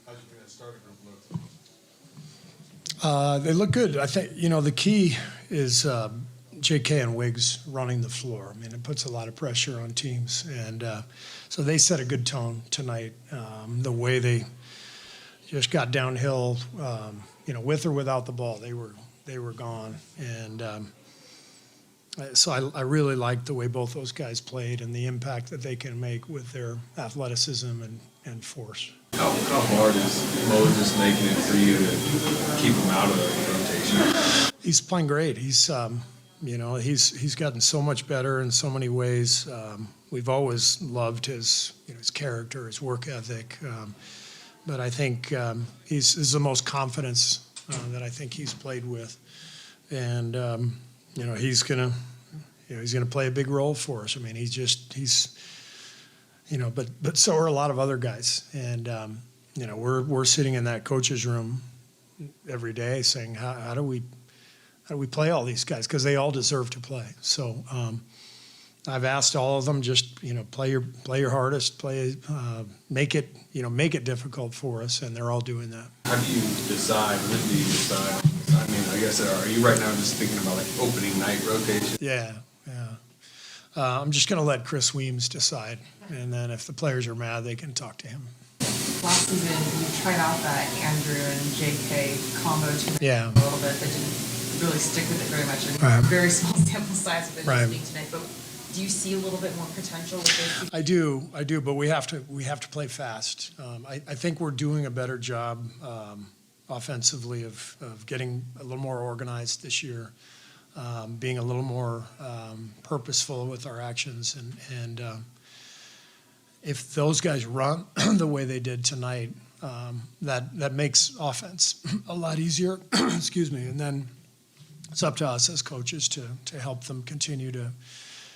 How'd you think that starter group looked? They look good. I think, the key is JK and Wiggs running the floor. I mean, it puts a lot of pressure on teams. And so they set a good tone tonight. The way they just got downhill, with or without the ball, they were gone. And so I really liked the way both those guys played and the impact that they can make with their athleticism and force. How hard is Moses making it for you to keep him out of the rotation? He's playing great. He's gotten so much better in so many ways. We've always loved his character, his work ethic. But I think he's the most confidence that I think he's played with, and he's gonna play a big role for us. I mean, but so are a lot of other guys, and we're sitting in that coach's room every day saying how do we play all these guys, because they all deserve to play. So I've asked all of them, just play your hardest, make it difficult for us, and they're all doing that. How do you decide? When do you decide? I mean, I guess are you right now just thinking about like opening night rotation? Yeah. I'm just going to let Kris Weems decide, and then if the players are mad, they can talk to him. Last season, you tried out that Andrew and JK combo team a little bit, but didn't really stick with it very much. And very small sample size of it tonight. But do you see a little bit more potential with this? I do, but we have to play fast. I think we're doing a better job offensively of getting a little more organized this year. Being a little more purposeful with our actions, and if those guys run the way they did tonight, that makes offense a lot easier. Excuse me. And then it's up to us as coaches to help them continue to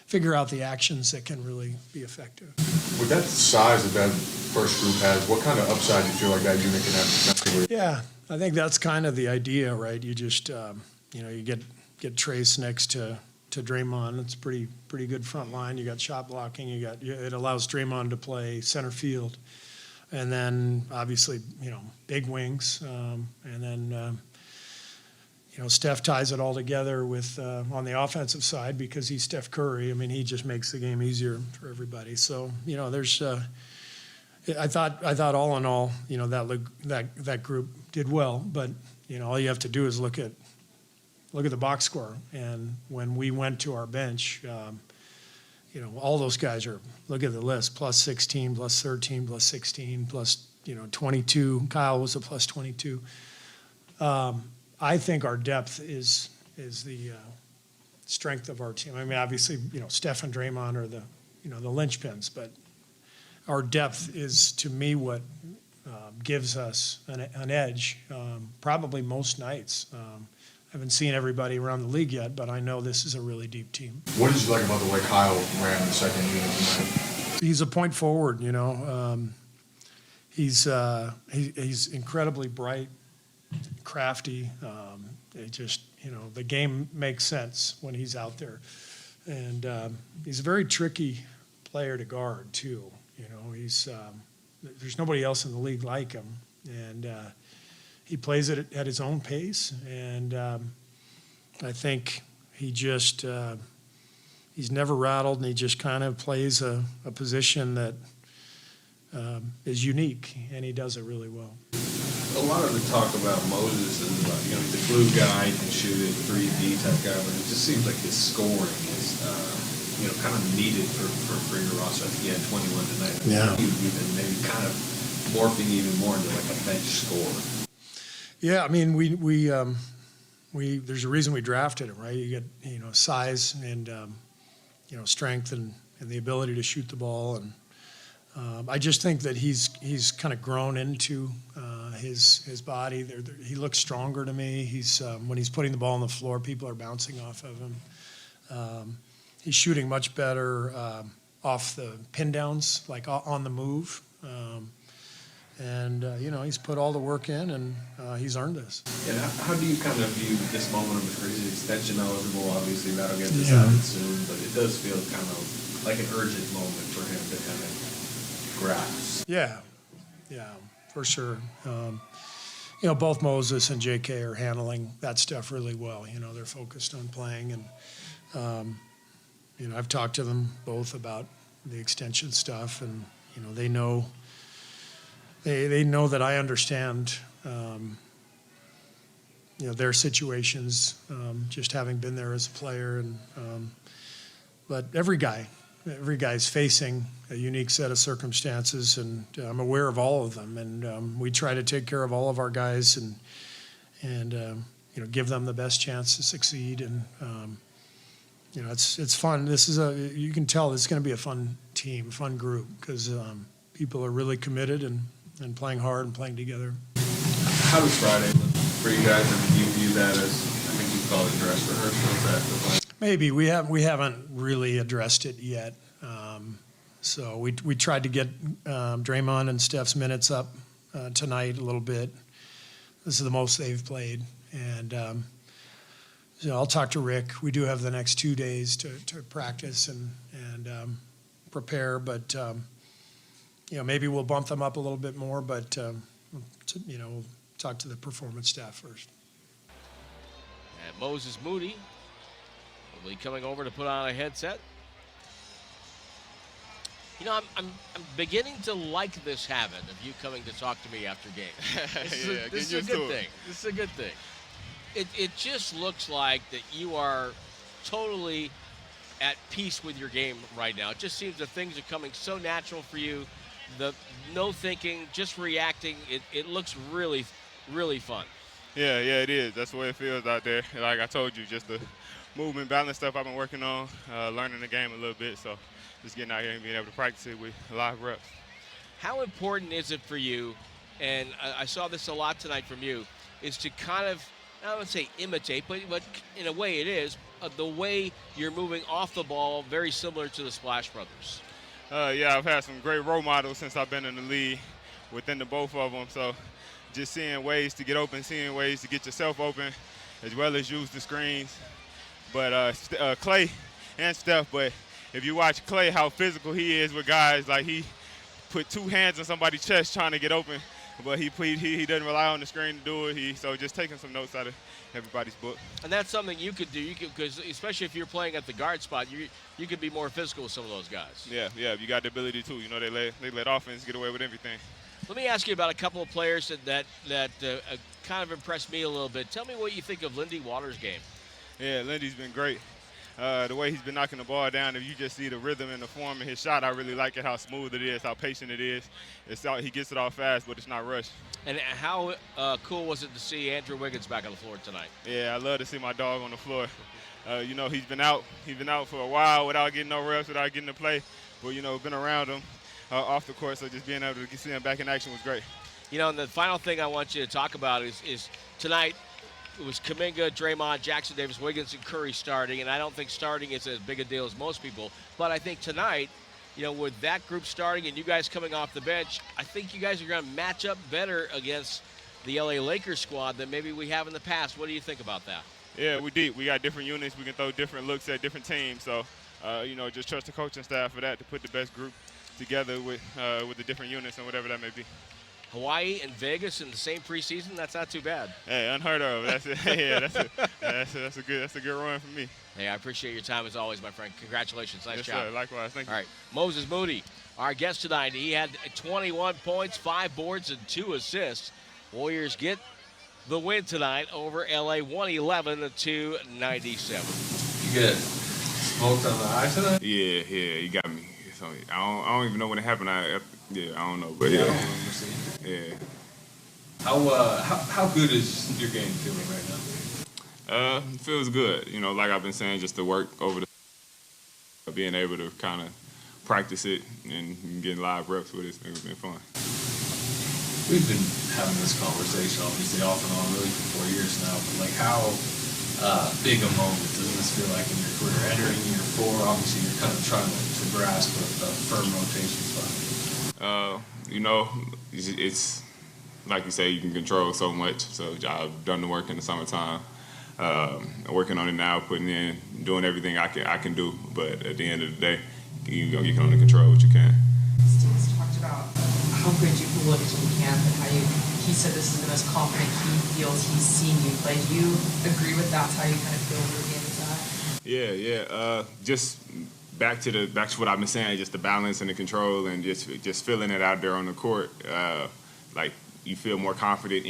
figure out the actions that can really be effective. With that size that first group has, what kind of upside do you feel like that unit can have? Yeah, I think that's kind of the idea, right? You just you get Trayce next to Draymond. It's pretty good front line. You got shot blocking. It allows Draymond to play center field, and then obviously big wings, and then Steph ties it all together with on the offensive side, because he's Steph Curry. I mean, he just makes the game easier for everybody. So there's I thought all in all that group did well, but all you have to do is look at the box score. And when we went to our bench, all those guys are, look at the list, plus 16, plus 13, plus 16, plus 22. Kyle was a plus 22. I think our depth is the strength of our team. I mean, obviously, Steph and Draymond are the linchpins, but our depth is, to me, what gives us an edge, probably most nights. I haven't seen everybody around the league yet, but I know this is a really deep team. What did you like about the way Kyle ran the second unit tonight? He's a point forward, He's incredibly bright, crafty. The game makes sense when he's out there. And he's a very tricky player to guard, too. There's nobody else in the league like him. And he plays it at his own pace, and I think he's never rattled, and he just kind of plays a position that is unique, and he does it really well. A lot of the talk about Moses is about, he's a glue guy, he can shoot it, 3D type guy, but it just seems like his scoring is, kind of needed for your roster. I think he had 21 tonight. Yeah. Even maybe kind of morphing even more into like a bench scorer. Yeah, I mean, we there's a reason we drafted him, right? You get size and strength and the ability to shoot the ball, and I just think that he's kind of grown into his body. He looks stronger to me. When he's putting the ball on the floor, people are bouncing off of him. He's shooting much better off the pin downs, like on the move. And he's put all the work in, and he's earned this. And how do you kind of view this moment of his extension eligible? Obviously, that'll get decided soon, but it does feel kind of like an urgent moment for him to kind of grasp. Yeah. for sure. You know, both Moses and JK are handling that stuff really well. You know, they're focused on playing, and you know, I've talked to them both about the extension stuff, and you know, they know that I understand. You know, their situations, just having been there as a player, and but every guy's facing a unique set of circumstances, and I'm aware of all of them, and we try to take care of all of our guys, and you know, give them the best chance to succeed, and you know, it's fun. You can tell this is going to be a fun team, fun group, because people are really committed and playing hard and playing together. How does Friday look for you guys? I mean, do you view that as, I think you call it dress rehearsal? Maybe we haven't really addressed it yet. So we tried to get Draymond and Steph's minutes up tonight a little bit. This is the most they've played, and you know, I'll talk to Rick. We do have the next 2 days to practice and prepare, but you know, maybe we'll bump them up a little bit more. But you know, we'll talk to the performance staff first. And Moses Moody will be coming over to put on a headset. You know, I'm beginning to like this habit of you coming to talk to me after games. This is a good thing. This is a good thing. It just looks like that you are totally at peace with your game right now. It just seems that things are coming so natural for you. No thinking, just reacting. It looks really, really fun. Yeah, it is. That's the way it feels out there. Like I told you, just the movement, balance stuff I've been working on, learning the game a little bit. So just getting out here and being able to practice it with live reps. How important is it for you, and I saw this a lot tonight from you, is to kind of, I don't want to say imitate, but in a way it is, the way you're moving off the ball, very similar to the Splash Brothers. Yeah, I've had some great role models since I've been in the league within the both of them. So just seeing ways to get open, seeing ways to get yourself open, as well as use the screens. But Klay and Steph, but if you watch Klay, how physical he is with guys, like he put 2 hands on somebody's chest trying to get open, but he doesn't rely on the screen to do it. So just taking some notes out of everybody's book. And that's something you could do, because especially if you're playing at the guard spot, you could be more physical with some of those guys. Yeah, you got the ability too. You know, they let offense get away with everything. Let me ask you about a couple of players that kind of impressed me a little bit. Tell me what you think of Lindy Waters' game. Yeah, Lindy's been great. The way he's been knocking the ball down, if you just see the rhythm and the form in his shot, I really like it, how smooth it is, how patient it is. He gets it off fast, but it's not rushed. And how cool was it to see Andrew Wiggins back on the floor tonight? Yeah, I love to see my dog on the floor. You know, he's been out for a while without getting no reps, without getting to play. But, you know, been around him off the court, so just being able to see him back in action was great. You know, and the final thing I want you to talk about is tonight, it was Kuminga, Draymond, Jackson Davis, Wiggins, and Curry starting, and I don't think starting is as big a deal as most people. But I think tonight, you know, with that group starting and you guys coming off the bench, I think you guys are going to match up better against the LA Lakers squad than maybe we have in the past. What do you think about that? Yeah, we did. We got different units. We can throw different looks at different teams. So, you know, just trust the coaching staff for that, to put the best group together with the different units and whatever that may be. Hawaii and Vegas in the same preseason, that's not too bad. Hey, unheard of. That's a good run for me. Hey, I appreciate your time as always, my friend. Congratulations. Nice yes, job. Sir. Likewise. Thank you. All right. Moses Moody, our guest tonight. He had 21 points, 5 boards, and 2 assists. Warriors get the win tonight over LA, 111-297. You get smoked on the eye tonight? Yeah, you got me. So I don't even know when it happened. I don't know, but yeah. Yeah. How good is your game feeling right now? It feels good. You know, like I've been saying, just to work over being able to kind of practice it and getting live reps with it. It's been fun. We've been having this conversation, obviously, off and on, really for 4 years now. But like, how big a moment does this feel like in your career? Entering year 4, obviously, you're kind of trying to grasp a firm rotation spot. You know, it's like you say, you can control so much. So I've done the work in the summertime. Working on it now, putting in, doing everything I can do. But at the end of the day, you can only control what you can. Steve's talked about how good you looked in camp and how he said this is the most confident he feels he's seen you play. Do you agree with that's how you kind of feel your game is at? Yeah. Just back to what I've been saying, just the balance and the control and just feeling it out there on the court. Like you feel more confident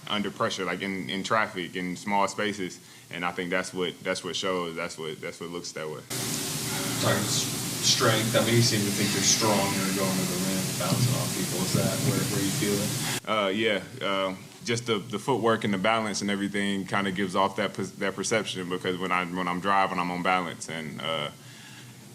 under pressure, like in traffic, in small spaces, and I think that's what shows. That's what looks that way. Talking strength. I mean, you seem to think you're stronger going to the rim, bouncing off people. Is that where you feel it? Yeah. Just the footwork and the balance and everything kind of gives off that perception, because when I'm driving, I'm on balance, and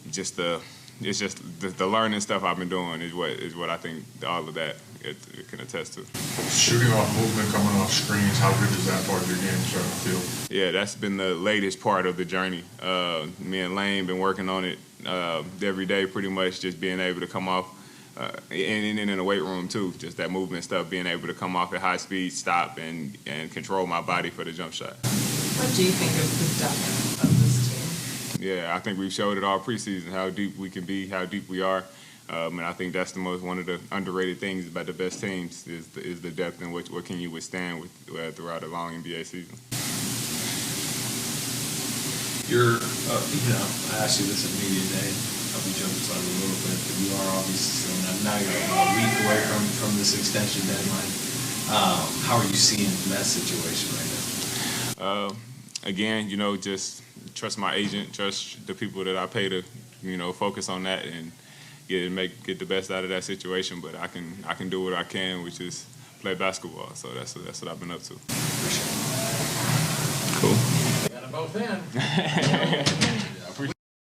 it's just the learning stuff I've been doing is what I think all of that it can attest to. Shooting off movement, coming off screens, how good is that part of your game starting to feel? Yeah, that's been the latest part of the journey. Me and Lane been working on it every day, pretty much just being able to come off, and in the weight room too, just that movement stuff, being able to come off at high speed, stop, and control my body for the jump shot. What do you think of the depth of this team? Yeah, I think we've showed it all preseason, how deep we can be, how deep we are. And I think that's one of the underrated things about the best teams is the depth and what can you withstand throughout a long NBA season. I asked you this at media day. I'll be jumping slightly a little bit, but you are obviously now you're a week away from this extension deadline. How are you seeing that situation right now? Again, just trust my agent, trust the people that I pay to, focus on that and get the best out of that situation. But I can do what I can, which is play basketball. So that's what I've been up to. Appreciate it. Cool. Got them both in.